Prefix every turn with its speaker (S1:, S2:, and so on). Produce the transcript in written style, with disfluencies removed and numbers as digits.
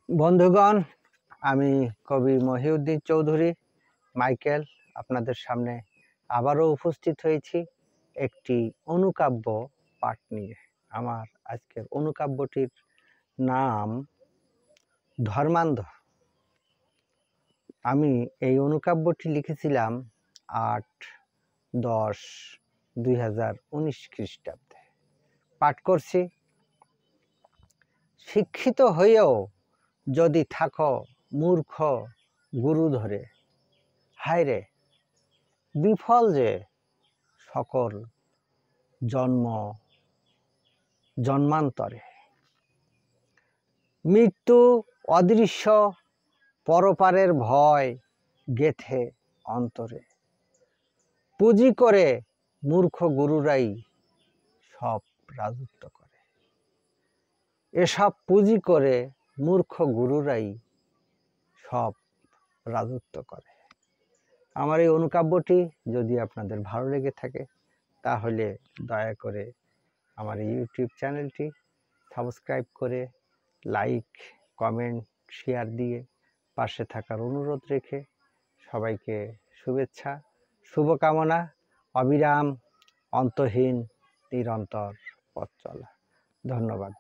S1: বন্ধুগণ, আমি কবি মহিউদ্দিন চৌধুরী মাইকেল আপনাদের সামনে আবারও উপস্থিত হয়েছি একটি অনুকাব্য পাঠ নিয়ে। আমার আজকের অনুকাব্যটির নাম ধর্মান্ধ। আমি এই অনুকাব্যটি লিখেছিলাম 8-10-2019 খ্রিস্টাব্দে। পাঠ করছি। শিক্ষিত হয়েও যদি থাকো মূর্খ গুরু ধরে, হায়রে বিফল যে সকল জন্মান্তরে। মৃত্যু অদৃশ্য পরপারের ভয় গেথে অন্তরে, পুঁজি করে মূর্খ গুরুরাই সব রাজত্ব করে। এসব পুঁজি করে মূর্খ গুরুরাই সব রাজত্ব করে। আমার এই অনুকাব্যটি যদি আপনাদের ভালো লেগে থাকে তাহলে দয়া করে আমার এই ইউটিউব চ্যানেলটি সাবস্ক্রাইব করে লাইক, কমেন্ট, শেয়ার দিয়ে পাশে থাকার অনুরোধ রেখে সবাইকে শুভেচ্ছা, শুভকামনা, অবিরাম অন্তহীন নিরন্তর পথ চলা। ধন্যবাদ।